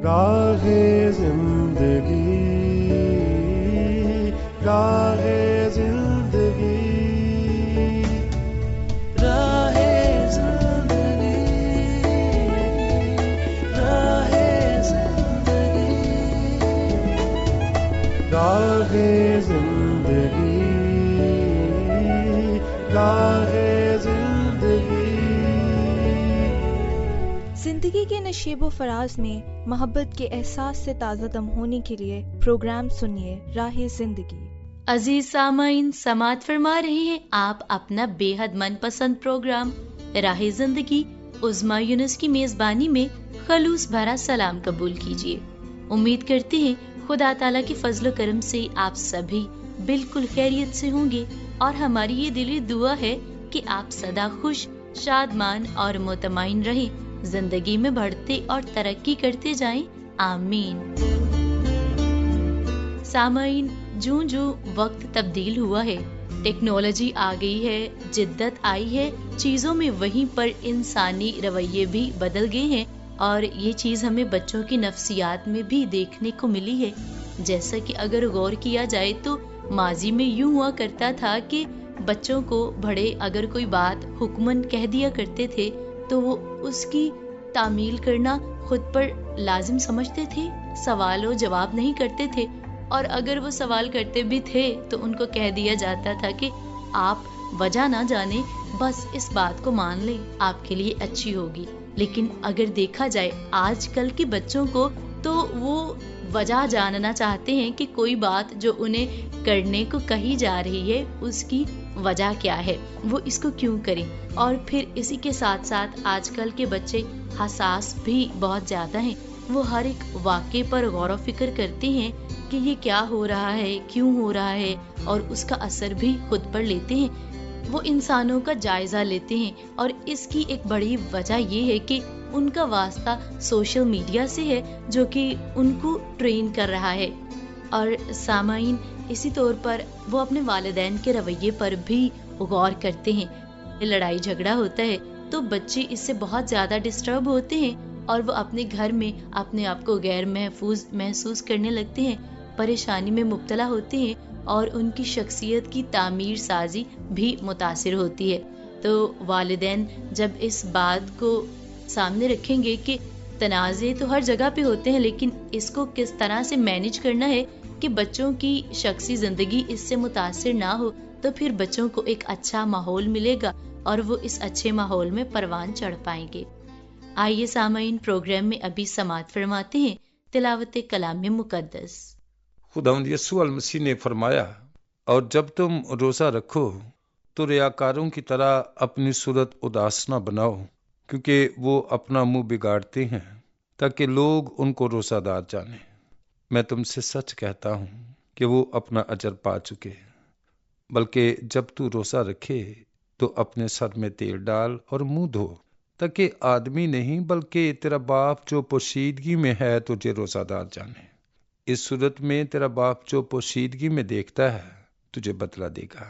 راہ زندگی، راہ زندگی، راہ زندگی، راہ زندگی، راہ زندگی، راہ زندگی۔ زندگی کے نشیب و فراز میں محبت کے احساس سے تازہ دم ہونے کے لیے پروگرام سنیے راہ زندگی۔ عزیز سامعین، سماعت فرما رہے ہیں آپ اپنا بے حد من پسند پروگرام راہ زندگی۔ عظمیٰ یونس کی میزبانی میں خلوص بھرا سلام قبول کیجیے۔ امید کرتے ہیں خدا تعالیٰ کے فضل و کرم سے آپ سبھی بالکل خیریت سے ہوں گے، اور ہماری یہ دلی دعا ہے کہ آپ سدا خوش، شادمان اور مطمئن رہیں، زندگی میں بڑھتے اور ترقی کرتے جائیں، آمین۔ سامعین، جوں جوں وقت تبدیل ہوا ہے، ٹیکنالوجی آ گئی ہے، جدت آئی ہے، چیزوں میں وہیں پر انسانی رویے بھی بدل گئے ہیں، اور یہ چیز ہمیں بچوں کی نفسیات میں بھی دیکھنے کو ملی ہے۔ جیسا کہ اگر غور کیا جائے تو ماضی میں یوں ہوا کرتا تھا کہ بچوں کو بڑے اگر کوئی بات حکمن کہہ دیا کرتے تھے تو وہ اس کی تعمیل کرنا خود پر لازم سمجھتے تھے، سوال و جواب نہیں کرتے تھے، اور اگر وہ سوال کرتے بھی تھے تو ان کو کہہ دیا جاتا تھا کہ آپ وجہ نہ جانیں، بس اس بات کو مان لیں، آپ کے لیے اچھی ہوگی۔ لیکن اگر دیکھا جائے آج کل کے بچوں کو تو وہ وجہ جاننا چاہتے ہیں کہ کوئی بات جو انہیں کرنے کو کہی جا رہی ہے اس کی وجہ کیا ہے، وہ اس کو کیوں کریں۔ اور پھر اسی کے ساتھ ساتھ آج کل کے بچے حساس بھی بہت زیادہ ہیں، وہ ہر ایک واقعے پر غور و فکر کرتے ہیں کہ یہ کیا ہو رہا ہے، کیوں ہو رہا ہے، اور اس کا اثر بھی خود پر لیتے ہیں، وہ انسانوں کا جائزہ لیتے ہیں۔ اور اس کی ایک بڑی وجہ یہ ہے کہ ان کا واسطہ سوشل میڈیا سے ہے، جو کہ ان کو ٹرین کر رہا ہے۔ اور سامعین، اسی طور پر وہ اپنے والدین کے رویے پر بھی غور کرتے ہیں۔ لڑائی جھگڑا ہوتا ہے تو بچے اس سے بہت زیادہ ڈسٹرب ہوتے ہیں، اور وہ اپنے گھر میں اپنے آپ کو غیر محفوظ محسوس کرنے لگتے ہیں، پریشانی میں مبتلا ہوتے ہیں، اور ان کی شخصیت کی تعمیر سازی بھی متاثر ہوتی ہے۔ تو والدین جب اس بات کو سامنے رکھیں گے کہ تنازع تو ہر جگہ پہ ہوتے ہیں، لیکن اس کو کس طرح سے مینیج کرنا ہے کہ بچوں کی شخصی زندگی اس سے متاثر نہ ہو، تو پھر بچوں کو ایک اچھا ماحول ملے گا اور وہ اس اچھے ماحول میں پروان چڑھ پائیں گے۔ آئیے سامعین، پروگرام میں ابھی سماعت فرماتے ہیں تلاوت کلام مقدس۔ خداوند یسوع المسیح نے فرمایا، اور جب تم روزہ رکھو تو ریاکاروں کی طرح اپنی صورت اداس نہ بناؤ، کیونکہ وہ اپنا منہ بگاڑتے ہیں تاکہ لوگ ان کو روزہ دار جانیں۔ میں تم سے سچ کہتا ہوں کہ وہ اپنا اجر پا چکے۔ بلکہ جب تو روزہ رکھے تو اپنے سر میں تیل ڈال اور منہ دھو، تاکہ آدمی نہیں بلکہ تیرا باپ جو پوشیدگی میں ہے تجھے روزہ دار جانے۔ اس صورت میں تیرا باپ جو پوشیدگی میں دیکھتا ہے تجھے بدلہ دے گا۔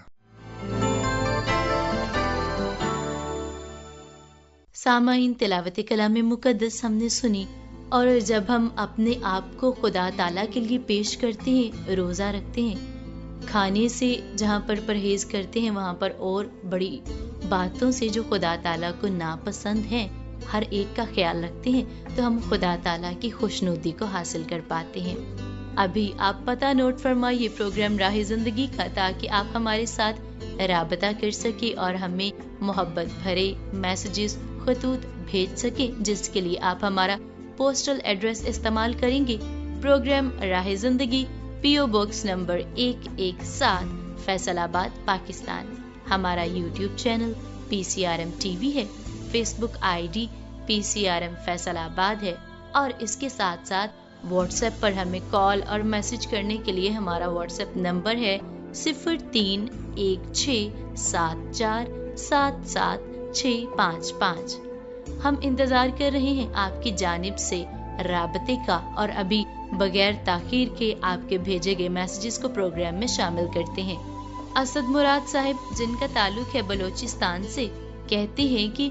سامعین، تلاوت کلام مقدس ہم نے سنی، اور جب ہم اپنے آپ کو خدا تعالیٰ کے لیے پیش کرتے ہیں، روزہ رکھتے ہیں، کھانے سے جہاں پر پرہیز کرتے ہیں وہاں پر اور بڑی باتوں سے جو خدا تعالیٰ کو ناپسند ہیں ہر ایک کا خیال رکھتے ہیں، تو ہم خدا تعالیٰ کی خوشنودی کو حاصل کر پاتے ہیں۔ ابھی آپ پتہ نوٹ فرمائیے پروگرام راہ زندگی کا، تاکہ آپ ہمارے ساتھ رابطہ کر سکیں اور ہمیں محبت بھرے میسیجز، خطوط بھیج سکیں، جس کے لیے آپ ہمارا پوسٹل ایڈریس استعمال کریں گے۔ پروگرام راہ زندگی، پی او باکس نمبر 117، فیصل آباد، پاکستان۔ ہمارا یوٹیوب چینل PCRM TV ہے، فیس بک ID PCRM فیصل آباد ہے، اور اس کے ساتھ ساتھ واٹس ایپ پر ہمیں کال اور میسج کرنے کے لیے ہمارا واٹس ایپ نمبر ہے 031674775655۔ ہم انتظار کر رہے ہیں آپ کی جانب سے رابطے کا، اور ابھی بغیر تاخیر کے آپ کے بھیجے گئے میسیجز کو پروگرام میں شامل کرتے ہیں۔ اسد مراد صاحب، جن کا تعلق ہے بلوچستان سے، کہتے ہیں کہ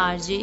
RJ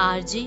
RJ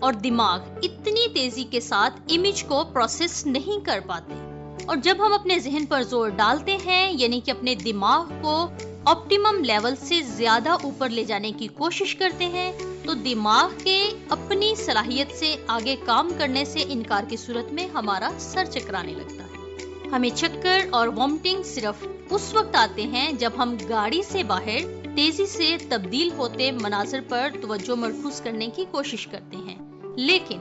اور دماغ اتنی تیزی کے ساتھ امیج کو پروسیس نہیں کر پاتے، اور جب ہم اپنے ذہن پر زور ڈالتے ہیں، یعنی کہ اپنے دماغ کو آپٹیمم لیول سے زیادہ اوپر لے جانے کی کوشش کرتے ہیں، تو دماغ کے اپنی صلاحیت سے آگے کام کرنے سے انکار کی صورت میں ہمارا سر چکرانے لگتا ہے۔ ہمیں چکر اور وامٹنگ صرف اس وقت آتے ہیں جب ہم گاڑی سے باہر تیزی سے تبدیل ہوتے مناظر پر توجہ مرکوز کرنے کی کوشش کرتے ہیں، لیکن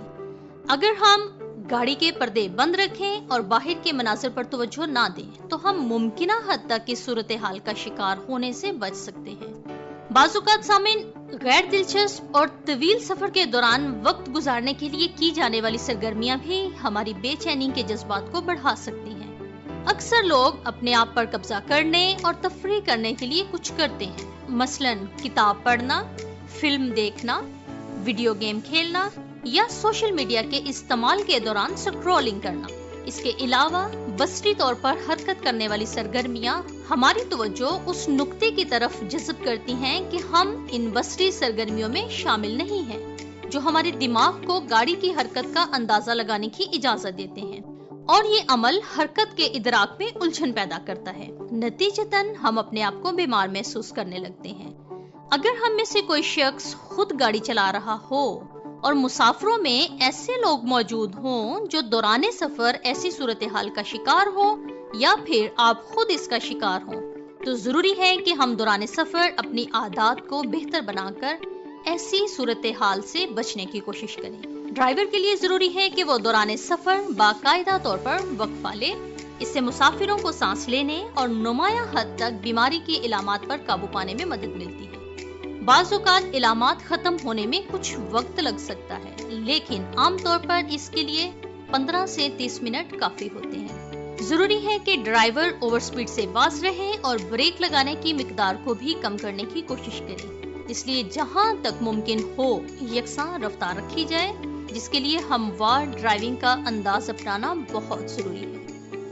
اگر ہم گاڑی کے پردے بند رکھیں اور باہر کے مناظر پر توجہ نہ دیں تو ہم ممکنہ حد تک اس صورتحال کا شکار ہونے سے بچ سکتے ہیں۔ بعض اوقات سامعین، غیر دلچسپ اور طویل سفر کے دوران وقت گزارنے کے لیے کی جانے والی سرگرمیاں بھی ہماری بے چینی کے جذبات کو بڑھا سکتی ہیں۔ اکثر لوگ اپنے آپ پر قبضہ کرنے اور تفریح کرنے کے لیے کچھ کرتے ہیں، مثلاً کتاب پڑھنا، فلم دیکھنا، ویڈیو گیم کھیلنا یا سوشل میڈیا کے استعمال کے دوران سکرولنگ کرنا۔ اس کے علاوہ بصری طور پر حرکت کرنے والی سرگرمیاں ہماری توجہ اس نقطے کی طرف جذب کرتی ہیں کہ ہم ان بصری سرگرمیوں میں شامل نہیں ہیں، جو ہمارے دماغ کو گاڑی کی حرکت کا اندازہ لگانے کی اجازت دیتے ہیں، اور یہ عمل حرکت کے ادراک میں الجھن پیدا کرتا ہے۔ نتیجتاً ہم اپنے آپ کو بیمار محسوس کرنے لگتے ہیں۔ اگر ہم میں سے کوئی شخص خود گاڑی چلا رہا ہو اور مسافروں میں ایسے لوگ موجود ہوں جو دوران سفر ایسی صورتحال کا شکار ہو، یا پھر آپ خود اس کا شکار ہوں، تو ضروری ہے کہ ہم دوران سفر اپنی عادات کو بہتر بنا کر ایسی صورتحال سے بچنے کی کوشش کریں۔ ڈرائیور کے لیے ضروری ہے کہ وہ دوران سفر باقاعدہ طور پر وقفہ لے، اس سے مسافروں کو سانس لینے اور نمایاں حد تک بیماری کی علامات پر قابو پانے میں مدد ملتی ہے۔ بعض اوقات علامات ختم ہونے میں کچھ وقت لگ سکتا ہے، لیکن عام طور پر اس کے لیے 15 سے 30 منٹ کافی ہوتے ہیں۔ ضروری ہے کہ ڈرائیور اوور سپیڈ سے باز رہے اور بریک لگانے کی مقدار کو بھی کم کرنے کی کوشش کرے، اس لیے جہاں تک ممکن ہو یکساں رفتار رکھی جائے، جس کے لیے ہموار ڈرائیونگ کا انداز اپنانا بہت ضروری ہے،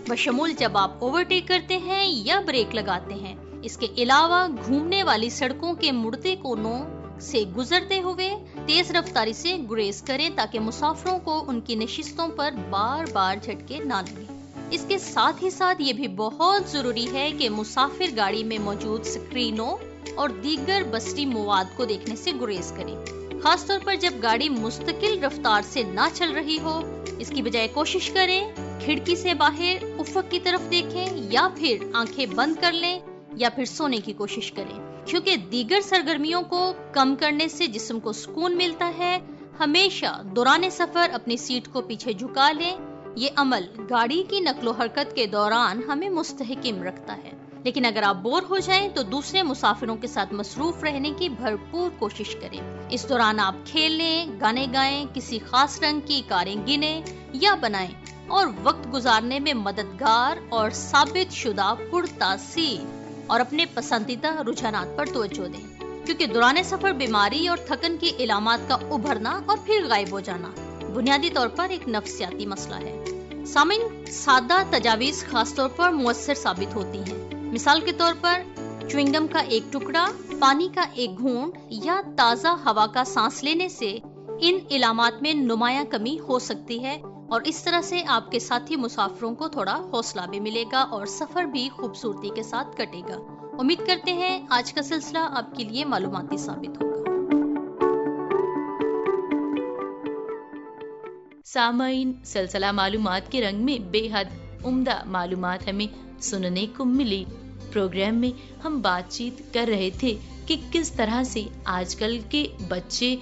بشمول جب آپ اوورٹیک کرتے ہیں یا بریک لگاتے ہیں۔ اس کے علاوہ گھومنے والی سڑکوں کے مڑتے کونوں سے گزرتے ہوئے تیز رفتاری سے گریز کریں تاکہ مسافروں کو ان کی نشستوں پر بار بار جھٹکے نہ لگیں۔ اس کے ساتھ ہی ساتھ یہ بھی بہت ضروری ہے کہ مسافر گاڑی میں موجود سکرینوں اور دیگر بصری مواد کو دیکھنے سے گریز کریں، خاص طور پر جب گاڑی مستقل رفتار سے نہ چل رہی ہو۔ اس کی بجائے کوشش کریں کھڑکی سے باہر افق کی طرف دیکھیں، یا پھر آنکھیں بند کر لیں، یا پھر سونے کی کوشش کریں، کیونکہ دیگر سرگرمیوں کو کم کرنے سے جسم کو سکون ملتا ہے۔ ہمیشہ دوران سفر اپنی سیٹ کو پیچھے جھکا لیں، یہ عمل گاڑی کی نقل و حرکت کے دوران ہمیں مستحکم رکھتا ہے، لیکن اگر آپ بور ہو جائیں تو دوسرے مسافروں کے ساتھ مصروف رہنے کی بھرپور کوشش کریں۔ اس دوران آپ کھیلیں، گانے گائیں، کسی خاص رنگ کی کاریں گنیں یا بنائیں، اور وقت گزارنے میں مددگار اور ثابت شدہ پرتاثیر اور اپنے پسندیدہ رجحانات پر توجہ دیں، کیونکہ دوران سفر بیماری اور تھکن کی علامات کا ابھرنا اور پھر غائب ہو جانا بنیادی طور پر ایک نفسیاتی مسئلہ ہے۔ سامعین، سادہ تجاویز خاص طور پر مؤثر ثابت ہوتی ہیں۔ مثال کے طور پر چوئنگم کا ایک ٹکڑا، پانی کا ایک گھونٹ یا تازہ ہوا کا سانس لینے سے ان علامات میں نمایاں کمی ہو سکتی ہے، اور اس طرح سے آپ کے ساتھی مسافروں کو تھوڑا حوصلہ بھی ملے گا اور سفر بھی خوبصورتی کے ساتھ کٹے گا۔ امید کرتے ہیں آج کا سلسلہ آپ کے لیے معلوماتی ثابت ہوگا۔ سامعین، سلسلہ معلومات کے رنگ میں بے حد عمدہ معلومات ہمیں سننے کو ملی۔ پروگرام میں ہم بات چیت کر رہے تھے کہ کس طرح سے آج کل کے بچے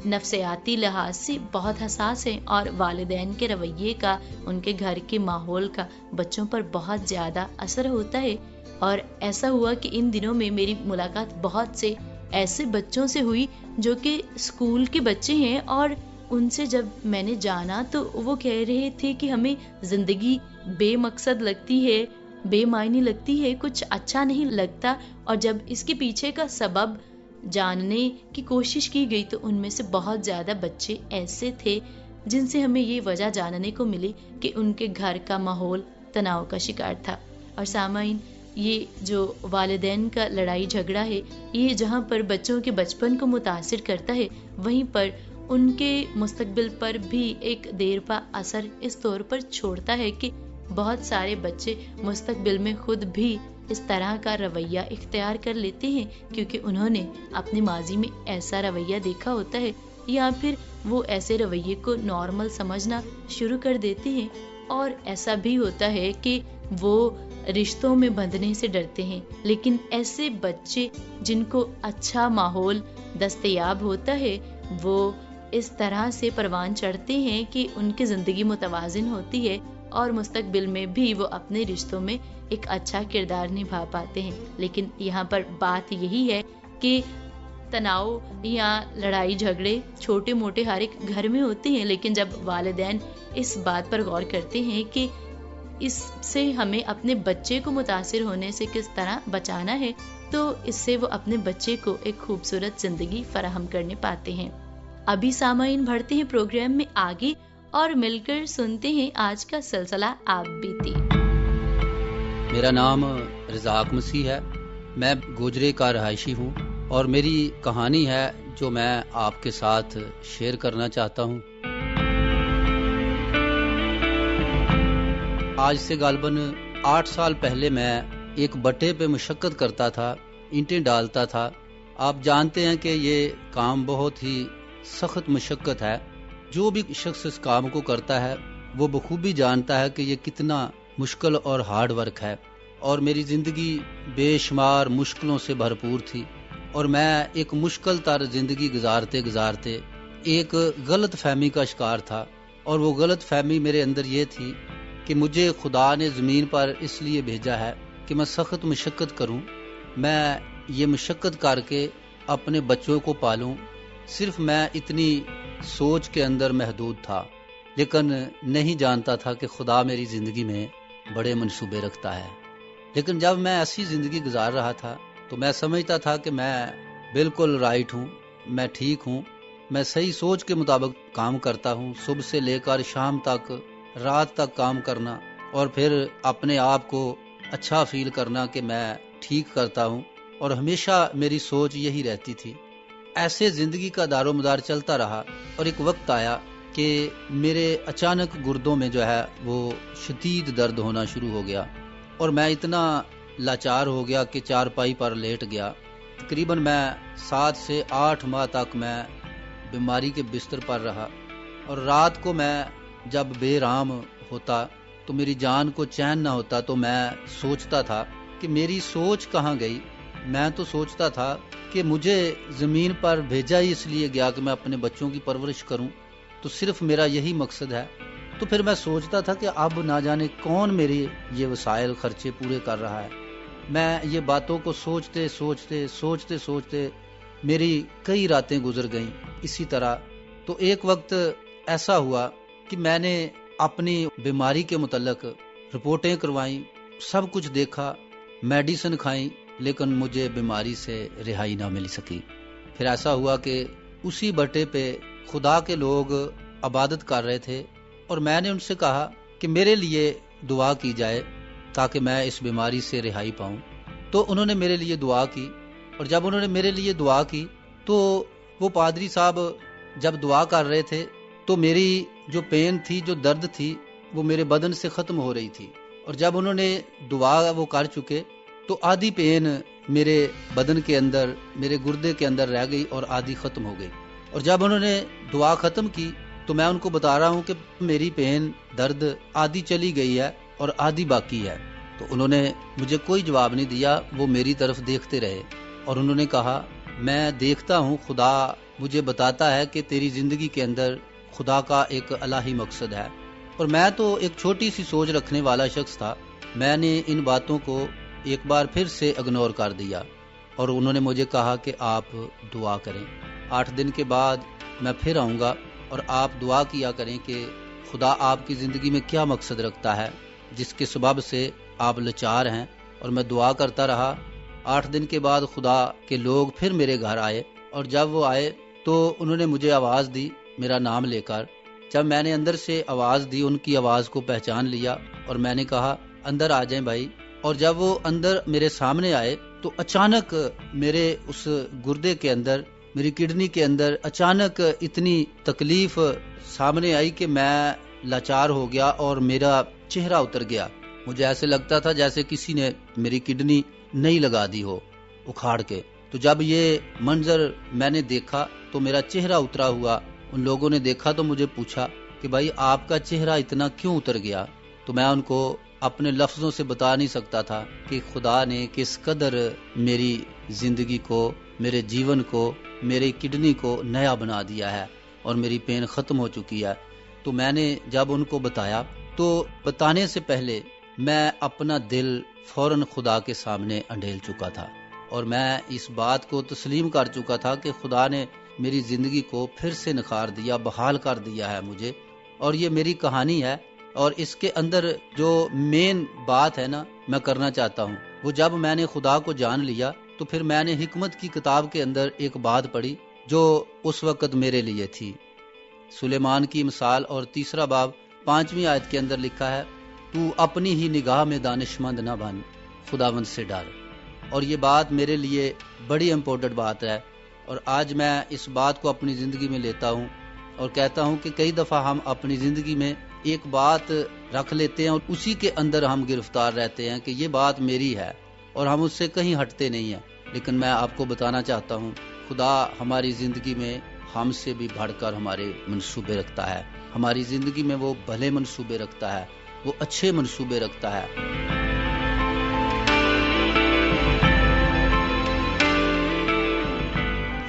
نفسیاتی لحاظ سے بہت حساس ہیں، اور والدین کے رویے کا، ان کے گھر کے ماحول کا بچوں پر بہت زیادہ اثر ہوتا ہے۔ اور ایسا ہوا کہ ان دنوں میں میری ملاقات بہت سے ایسے بچوں سے ہوئی جو کہ اسکول کے بچے ہیں، اور ان سے جب میں نے جانا تو وہ کہہ رہے تھے کہ ہمیں زندگی بے مقصد لگتی ہے، بے معنی لگتی ہے، کچھ اچھا نہیں لگتا۔ اور جب اس کے پیچھے کا سبب جاننے کی کوشش کی گئی تو ان میں سے بہت زیادہ بچے ایسے تھے جن سے ہمیں یہ وجہ جاننے کو ملی کہ ان کے گھر کا ماحول تناؤ کا شکار تھا۔ اور سامعین، یہ جو والدین کا لڑائی جھگڑا ہے، یہ جہاں پر بچوں کے بچپن کو متاثر کرتا ہے، وہیں پر ان کے مستقبل پر بھی ایک دیر پا اثر اس طور پر چھوڑتا ہے کہ بہت سارے بچے مستقبل میں خود بھی اس طرح کا رویہ اختیار کر لیتے ہیں کیونکہ انہوں نے اپنے ماضی میں ایسا رویہ دیکھا ہوتا ہے، یا پھر وہ ایسے رویے کو نارمل سمجھنا شروع کر دیتے ہیں۔ اور ایسا بھی ہوتا ہے کہ وہ رشتوں میں بندھنے سے ڈرتے ہیں، لیکن ایسے بچے جن کو اچھا ماحول دستیاب ہوتا ہے وہ اس طرح سے پروان چڑھتے ہیں کہ ان کی زندگی متوازن ہوتی ہے اور مستقبل میں بھی وہ اپنے رشتوں میں ایک اچھا کردار نبھا پاتے ہیں۔ لیکن یہاں پر بات یہی ہے کہ تناؤ یا لڑائی جھگڑے چھوٹے موٹے ہر ایک گھر میں ہوتے ہیں، لیکن جب والدین اس بات پر غور کرتے ہیں کہ اس سے ہمیں اپنے بچے کو متاثر ہونے سے کس طرح بچانا ہے، تو اس سے وہ اپنے بچے کو ایک خوبصورت زندگی فراہم کرنے پاتے ہیں۔ ابھی سامعین بڑھتے ہیں پروگرام میں آگے اور مل کر سنتے ہیں آج کا سلسلہ آپ بیتی۔ میرا نام رزاق مسیح ہے، میں گوجرے کا رہائشی ہوں اور میری کہانی ہے جو میں آپ کے ساتھ شیئر کرنا چاہتا ہوں۔ آج سے غالباً 8 سال پہلے میں ایک بٹے پہ مشقت کرتا تھا، اینٹیں ڈالتا تھا۔ آپ جانتے ہیں کہ یہ کام بہت ہی سخت مشقت ہے۔ جو بھی شخص اس کام کو کرتا ہے وہ بخوبی جانتا ہے کہ یہ کتنا مشکل اور ہارڈ ورک ہے، اور میری زندگی بے شمار مشکلوں سے بھرپور تھی، اور میں ایک مشکل تر زندگی گزارتے گزارتے ایک غلط فہمی کا شکار تھا، اور وہ غلط فہمی میرے اندر یہ تھی کہ مجھے خدا نے زمین پر اس لیے بھیجا ہے کہ میں سخت مشقت کروں، میں یہ مشقت کر کے اپنے بچوں کو پالوں۔ صرف میں اتنی سوچ کے اندر محدود تھا، لیکن نہیں جانتا تھا کہ خدا میری زندگی میں بڑے منصوبے رکھتا ہے۔ لیکن جب میں ایسی زندگی گزار رہا تھا تو میں سمجھتا تھا کہ میں بالکل رائٹ ہوں، میں ٹھیک ہوں، میں صحیح سوچ کے مطابق کام کرتا ہوں، صبح سے لے کر شام تک، رات تک کام کرنا، اور پھر اپنے آپ کو اچھا فیل کرنا کہ میں ٹھیک کرتا ہوں، اور ہمیشہ میری سوچ یہی رہتی تھی۔ ایسے زندگی کا دار و مدار چلتا رہا، اور ایک وقت آیا کہ میرے اچانک گردوں میں جو ہے وہ شدید درد ہونا شروع ہو گیا، اور میں اتنا لاچار ہو گیا کہ چارپائی پر لیٹ گیا۔ تقریباً میں 7 سے 8 ماہ تک میں بیماری کے بستر پر رہا، اور رات کو میں جب بے رام ہوتا تو میری جان کو چین نہ ہوتا، تو میں سوچتا تھا کہ میری سوچ کہاں گئی۔ میں تو سوچتا تھا کہ مجھے زمین پر بھیجا ہی اس لیے گیا کہ میں اپنے بچوں کی پرورش کروں، تو صرف میرا یہی مقصد ہے۔ تو پھر میں سوچتا تھا کہ اب نہ جانے کون میری یہ وسائل خرچے پورے کر رہا ہے۔ میں یہ باتوں کو سوچتے سوچتے میری کئی راتیں گزر گئیں اسی طرح۔ تو ایک وقت ایسا ہوا کہ میں نے اپنی بیماری کے متعلق رپورٹیں کروائیں، سب کچھ دیکھا، میڈیسن کھائیں، لیکن مجھے بیماری سے رہائی نہ مل سکی۔ پھر ایسا ہوا کہ اسی بٹے پہ خدا کے لوگ عبادت کر رہے تھے، اور میں نے ان سے کہا کہ میرے لیے دعا کی جائے تاکہ میں اس بیماری سے رہائی پاؤں۔ تو انہوں نے میرے لیے دعا کی، اور جب انہوں نے میرے لیے دعا کی تو وہ پادری صاحب جب دعا کر رہے تھے تو میری جو پین تھی، جو درد تھی، وہ میرے بدن سے ختم ہو رہی تھی، اور جب انہوں نے دعا وہ کر چکے تو آدھی پین میرے بدن کے اندر، میرے گردے کے اندر رہ گئی اور آدھی ختم ہو گئی۔ اور جب انہوں نے دعا ختم کی تو میں ان کو بتا رہا ہوں کہ میری پین، درد آدھی چلی گئی ہے اور آدھی باقی ہے۔ تو انہوں نے مجھے کوئی جواب نہیں دیا، وہ میری طرف دیکھتے رہے، اور انہوں نے کہا میں دیکھتا ہوں، خدا مجھے بتاتا ہے کہ تیری زندگی کے اندر خدا کا ایک الہی مقصد ہے۔ اور میں تو ایک چھوٹی سی سوچ رکھنے والا شخص تھا، میں نے ان باتوں کو ایک بار پھر سے اگنور کر دیا، اور انہوں نے مجھے کہا کہ آپ دعا کریں، 8 دن کے بعد میں پھر آؤں گا، اور آپ دعا کیا کریں کہ خدا آپ کی زندگی میں کیا مقصد رکھتا ہے جس کے سبب سے آپ لاچار ہیں۔ اور میں دعا کرتا رہا۔ 8 دن کے بعد خدا کے لوگ پھر میرے گھر آئے، اور جب وہ آئے تو انہوں نے مجھے آواز دی میرا نام لے کر۔ جب میں نے اندر سے آواز دی، ان کی آواز کو پہچان لیا، اور میں نے کہا اندر آ جائیں بھائی۔ اور جب وہ اندر میرے سامنے آئے تو اچانک میرے اس گردے کے اندر میری کڈنی کے اندر اچانک اتنی تکلیف سامنے آئی کہ میں لاچار ہو گیا اور میرا چہرہ اتر گیا. مجھے ایسے لگتا تھا جیسے کسی نے میری کڈنی نئی لگا دی ہو اکھاڑ کے. تو جب یہ منظر میں نے دیکھا تو میرا چہرہ اترا ہوا. ان لوگوں نے دیکھا تو مجھے پوچھا کہ بھائی آپ کا چہرہ اتنا کیوں اتر گیا؟ تو میں ان کو اپنے لفظوں سے بتا نہیں سکتا تھا کہ خدا نے کس قدر میری زندگی کو، میرے جیون کو، میری کڈنی کو نیا بنا دیا ہے اور میری پین ختم ہو چکی ہے. تو میں نے جب ان کو بتایا تو بتانے سے پہلے میں اپنا دل فوراً خدا کے سامنے انڈیل چکا تھا اور میں اس بات کو تسلیم کر چکا تھا کہ خدا نے میری زندگی کو پھر سے نکھار دیا، بحال کر دیا ہے مجھے. اور یہ میری کہانی ہے اور اس کے اندر جو مین بات ہے نا میں کرنا چاہتا ہوں وہ جب میں نے خدا کو جان لیا تو پھر میں نے حکمت کی کتاب کے اندر ایک بات پڑھی جو اس وقت میرے لیے تھی. سلیمان کی مثال اور 3 باب 5ویں آیت کے اندر لکھا ہے، تو اپنی ہی نگاہ میں دانشمند نہ بن، خداوند سے ڈر. اور یہ بات میرے لیے بڑی امپورٹنٹ بات ہے اور آج میں اس بات کو اپنی زندگی میں لیتا ہوں اور کہتا ہوں کہ کئی دفعہ ہم اپنی زندگی میں ایک بات رکھ لیتے ہیں اور اسی کے اندر ہم گرفتار رہتے ہیں کہ یہ بات میری ہے اور ہم اس سے کہیں ہٹتے نہیں ہیں. لیکن میں آپ کو بتانا چاہتا ہوں خدا ہماری زندگی میں ہم سے بھی بڑھ کر ہمارے منصوبے رکھتا ہے. ہماری زندگی میں وہ بھلے منصوبے رکھتا ہے، وہ اچھے منصوبے رکھتا ہے.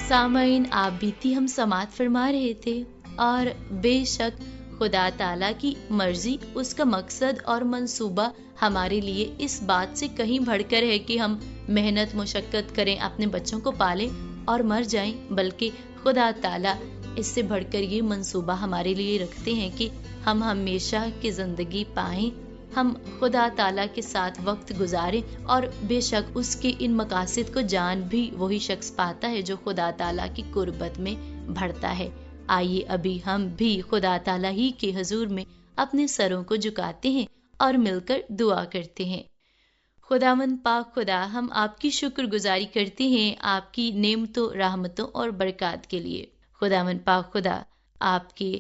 سامعین، آپ بیتی ہم سماعت فرما رہے تھے اور بے شک خدا تعالیٰ کی مرضی، اس کا مقصد اور منصوبہ ہمارے لیے اس بات سے کہیں بڑھ کر ہے کہ ہم محنت مشقت کریں، اپنے بچوں کو پالیں اور مر جائیں، بلکہ خدا تعالیٰ اس سے بڑھ کر یہ منصوبہ ہمارے لیے رکھتے ہیں کہ ہم ہمیشہ کی زندگی پائیں، ہم خدا تعالیٰ کے ساتھ وقت گزاریں اور بے شک اس کے ان مقاصد کو جان بھی وہی شخص پاتا ہے جو خدا تعالیٰ کی قربت میں بڑھتا ہے. آئیے ابھی ہم بھی خدا تعالیٰ ہی کے حضور میں اپنے سروں کو جھکاتے ہیں اور مل کر دعا کرتے ہیں. خداوند پاک خدا، ہم آپ کی شکر گزاری کرتے ہیں آپ کی نعمتوں، رحمتوں اور برکات کے لیے. خداوند پاک خدا، آپ کے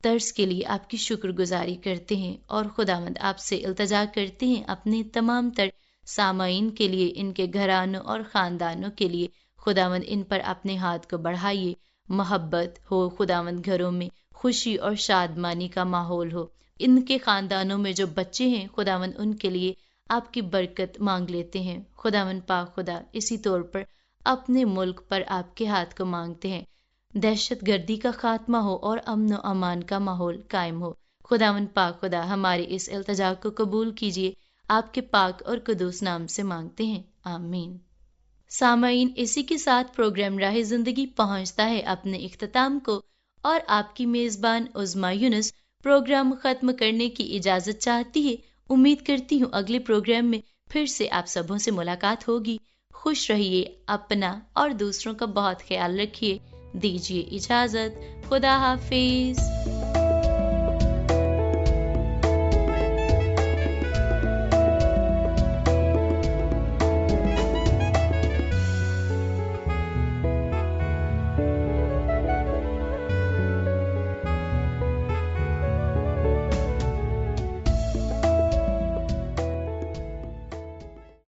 طرز کے لیے آپ کی شکر گزاری کرتے ہیں اور خداوند آپ سے التجا کرتے ہیں اپنے تمام تر سامعین کے لیے، ان کے گھرانوں اور خاندانوں کے لیے. خداوند ان پر اپنے ہاتھ کو بڑھائیے، محبت ہو خداوند، گھروں میں خوشی اور شادمانی کا ماحول ہو. ان کے خاندانوں میں جو بچے ہیں خداوند ان کے لیے آپ کی برکت مانگ لیتے ہیں. خداوند پاک خدا، اسی طور پر اپنے ملک پر آپ کے ہاتھ کو مانگتے ہیں، دہشت گردی کا خاتمہ ہو اور امن و امان کا ماحول قائم ہو. خداوند پاک خدا، ہمارے اس التجا کو قبول کیجیے، آپ کے پاک اور قدوس نام سے مانگتے ہیں، آمین. سامعین، اسی کے ساتھ پروگرام راہ زندگی پہنچتا ہے اپنے اختتام کو اور آپ کی میزبان عظمیٰ یونس پروگرام ختم کرنے کی اجازت چاہتی ہے. امید کرتی ہوں اگلے پروگرام میں پھر سے آپ سبوں سے ملاقات ہوگی. خوش رہیے، اپنا اور دوسروں کا بہت خیال رکھیے. دیجیے اجازت، خدا حافظ.